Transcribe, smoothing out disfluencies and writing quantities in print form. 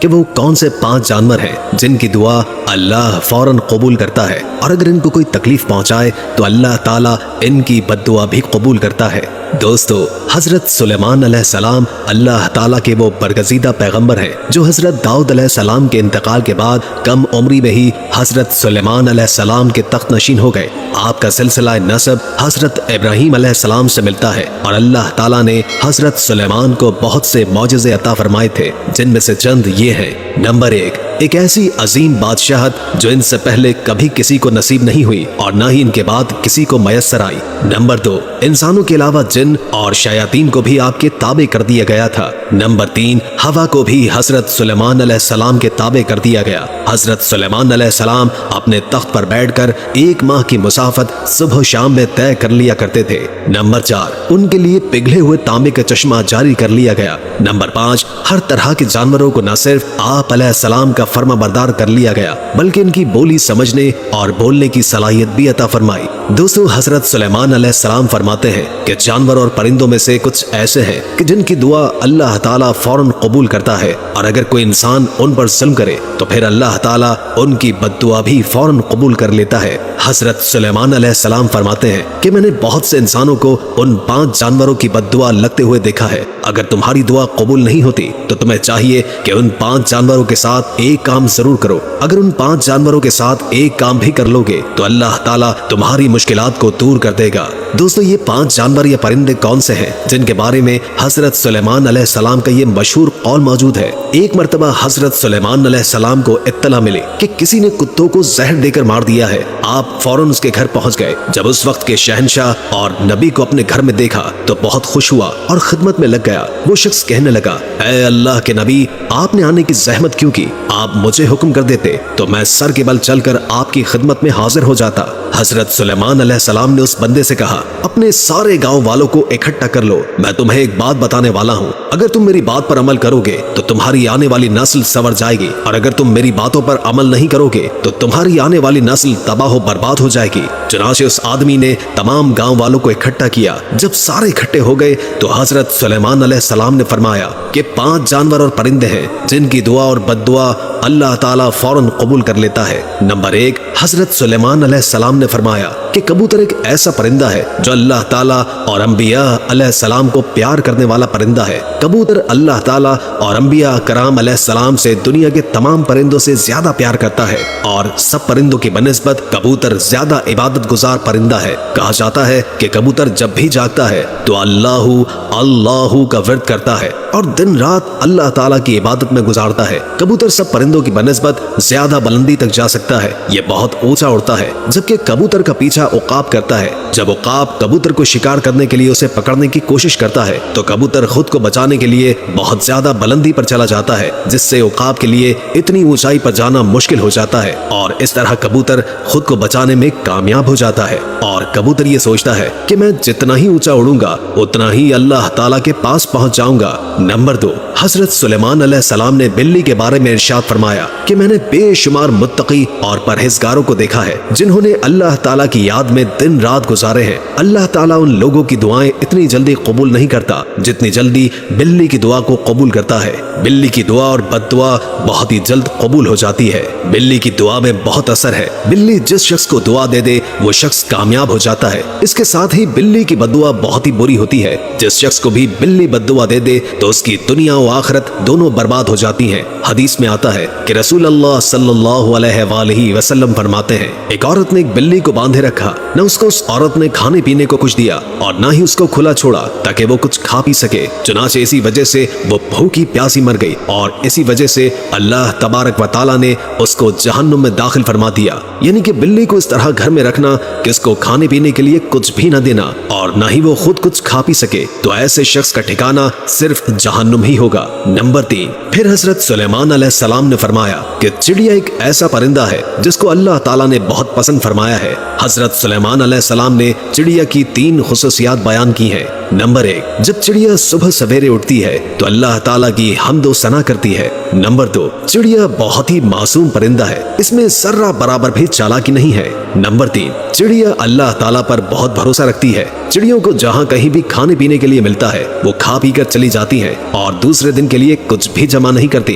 کہ وہ کون سے 5 جانور ہیں جن کی دعا اللہ فوراً قبول کرتا ہے، اور اگر ان کو کوئی تکلیف پہنچائے تو اللہ تعالیٰ ان کی بد دعا بھی قبول کرتا ہے۔ دوستو، حضرت سلیمان علیہ السلام اللہ تعالیٰ کے وہ برگزیدہ پیغمبر ہیں جو حضرت داؤد علیہ السلام کے انتقال کے بعد کم عمری میں ہی حضرت سلیمان علیہ السلام کے تخت نشین ہو گئے۔ آپ کا سلسلہ نسب حضرت ابراہیم علیہ السلام سے ملتا ہے، اور اللہ تعالیٰ نے حضرت سلیمان کو بہت سے معجزے عطا فرمائے تھے، جن میں سے چند یہ ہیں۔ نمبر 1، ایک ایسی عظیم بادشاہت جو ان سے پہلے کبھی کسی کو نصیب نہیں ہوئی اور نہ ہی ان کے بعد کسی کو میسر آئی۔ نمبر 2، انسانوں کے علاوہ جن اور شیاطین کو بھی آپ کے تابع کر دیا گیا تھا۔ نمبر 3، ہوا کو بھی حضرت سلیمان علیہ السلام کے تابع کر دیا گیا۔ حضرت سلیمان علیہ السلام اپنے تخت پر بیٹھ کر 1 ماہ کی مسافت صبح و شام میں طے کر لیا کرتے تھے۔ نمبر 4، ان کے لیے پگھلے ہوئے تانبے کا چشمہ جاری کر لیا گیا۔ نمبر 5، ہر طرح کے جانوروں کو نہ صرف آپ علیہ السلام کا فرما بردار کر لیا گیا بلکہ ان کی بولی سمجھنے اور بولنے کی صلاحیت بھی عطا فرمائی۔ دوستو، حضرت سلیمان علیہ السلام فرماتے ہیں کہ جانور اور پرندوں میں سے کچھ ایسے ہیں کہ جن کی دعا اللہ تعالیٰ فوراً قبول کرتا ہے، اور اگر کوئی انسان ان پر ظلم کرے تو پھر اللہ تعالیٰ ان کی بد دعا بھی فوراً قبول کر لیتا ہے۔ حضرت سلیمان علیہ السلام فرماتے ہیں کہ میں نے بہت سے انسانوں کو ان 5 جانوروں کی بد دعا لگتے ہوئے دیکھا ہے۔ اگر تمہاری دعا قبول نہیں ہوتی تو تمہیں چاہیے کہ ان 5 جانوروں کے ساتھ ایک کام ضرور کرو۔ اگر ان 5 جانوروں کے ساتھ ایک کام بھی کر لو گے تو اللہ تعالیٰ تمہاری مشکلات کو دور کر دے گا۔ دوستو، یہ 5 جانور یا پرندے کون سے ہیں جن کے بارے میں حضرت سلیمان علیہ السلام کا یہ مشہور قول موجود ہے؟ ایک مرتبہ حضرت سلیمان علیہ السلام کو اطلاع ملی کہ کسی نے کتوں کو زہر دے کر مار دیا ہے۔ آپ فوراً اس کے گھر پہنچ گئے۔ جب اس وقت کے شہنشاہ اور نبی کو اپنے گھر میں دیکھا تو بہت خوش ہوا اور خدمت میں لگ گیا۔ وہ شخص کہنے لگا، اے اللہ کے نبی، آپ نے آنے کی زحمت کیوں کی؟ آپ مجھے حکم کر دیتے تو میں سر کے بل چل کر آپ کی خدمت میں حاضر ہو جاتا۔ حضرت سلیمان علیہ السلام نے اس بندے سے کہا، اپنے سارے گاؤں والوں کو اکٹھا کر لو، میں تمہیں ایک بات بتانے والا ہوں۔ اگر تم میری بات پر عمل کرو گے تو تمہاری آنے والی نسل سنور جائے گی، اور اگر تم میری باتوں پر عمل نہیں کرو گے تو تمہاری آنے والی نسل تباہ و برباد ہو جائے گی۔ چنانچہ اس آدمی نے تمام گاؤں والوں کو اکٹھا کیا۔ جب سارے اکٹھے ہو گئے تو حضرت سلیمان علیہ السلام نے فرمایا کہ 5 جانور اور پرندے ہیں جن کی دعا اور بد دعا اللہ تعالیٰ فوراً قبول کر لیتا ہے۔ نمبر 1، حضرت سلیمان علیہ السلام نے فرمایا کہ کبوتر ایک ایسا پرندہ ہے جو اللہ تعالیٰ اور انبیاء علیہ السلام کو پیار کرنے والا پرندہ ہے۔ کبوتر اللہ تعالیٰ اور انبیاء کرام علیہ السلام سے دنیا کے تمام پرندوں سے زیادہ پیار کرتا ہے، اور سب پرندوں کی بنسبت کبوتر زیادہ عبادت گزار پرندہ ہے۔ کہا جاتا ہے کہ کبوتر جب بھی جاگتا ہے تو اللہ کا ورد کرتا ہے اور دن رات اللہ تعالیٰ کی عبادت میں گزارتا ہے۔ کبوتر سب پرندوں کی بنسبت زیادہ بلندی تک جا سکتا ہے، یہ بہت اونچا اڑتا ہے، جبکہ کبوتر کا پیچھا عقاب کرتا ہے۔ جب عقاب کبوتر کو شکار کرنے کے لیے اسے پکڑنے کی کوشش کرتا ہے تو کبوتر خود کو بچانے کے لیے بہت زیادہ بلندی پر چلا جاتا ہے، جس سے عقاب کے لیے اتنی اونچائی پر جانا مشکل ہو جاتا ہے، اور اس طرح کبوتر خود کو بچانے میں کامیاب ہو جاتا ہے۔ اور کبوتر یہ سوچتا ہے کہ میں جتنا ہی اونچا اڑوں گا اتنا ہی اللہ تعالیٰ کے پاس پہنچ جاؤں گا۔ نمبر 2، حضرت سلیمان علیہ السلام نے بلی کے بارے میں ارشاد فرمایا کہ میں نے بے شمار متقی اور پرہیزگاروں کو دیکھا ہے جنہوں نے اللہ تعالیٰ کی یاد میں دن رات گزارے ہیں۔ اللہ تعالیٰ ان لوگوں کی دعائیں اتنی جلدی قبول نہیں کرتا جتنی جلدی بلی کی دعا کو قبول کرتا ہے۔ بلی کی دعا اور بد دعا بہت ہی جلد قبول ہو جاتی ہے۔ بلی کی دعا میں بہت اثر ہے۔ بلی جس شخص کو دعا دے دے وہ شخص کامیاب ہو جاتا ہے۔ اس کے ساتھ ہی بلی کی بد دعا بہت ہی بری ہوتی ہے۔ جس شخص کو بھی بلی بد دعا دے دے تو اس کی دنیا و آخرت دونوں برباد ہو جاتی ہیں۔ حدیث میں آتا ہے کہ رسول اللہ صلی اللہ علیہ وآلہ وسلم فرماتے ہیں، ایک عورت نے ایک بلی کو باندھے رکھا، نہ اس کو اس عورت نے کھانے پینے کو کچھ دیا اور نہ ہی اس کو کھلا چھوڑا تاکہ وہ کچھ کھا پی سکے۔ چنانچہ اسی وجہ سے وہ بھوکی پیاسی مر گئی، اور اسی وجہ سے اللہ تبارک و تعالیٰ نے اس کو جہنم میں داخل فرما دیا۔ یعنی کہ بلی کو اس طرح گھر میں رکھنا کہ اس کو کھانے پینے کے لیے کچھ بھی نہ دینا اور نہ ہی وہ خود کچھ کھا پی سکے، تو ایسے شخص کا ٹھکانہ صرف جہنم ہی ہوگا۔ نمبر 3، پھر حضرت سلیمان علیہ السلام نے فرمایا کہ چڑیا ایک ایسا پرندہ ہے جس کو اللہ تعالیٰ نے بہت پسند فرمایا ہے۔ حضرت سلیمان علیہ السلام نے چڑیا کی 3 خصوصیات بیان کی ہیں۔ نمبر 1، جب چڑیا صبح سویرے اٹھتی ہے تو اللہ تعالیٰ کی حمد و ثنا کرتی ہے۔ نمبر 2، چڑیا بہت ہی معصوم پرندہ ہے، اس میں ذرہ برابر بھی چالاکی نہیں ہے۔ نمبر 3، چڑیا اللہ تعالیٰ پر بہت بھروسہ رکھتی ہے۔ چڑیوں کو جہاں کہیں بھی کھانے پینے کے لیے ملتا ہے وہ کھا پی کر چلی جاتی ہیں اور دوسرے دن کے لیے کچھ بھی جمع نہیں کرتی۔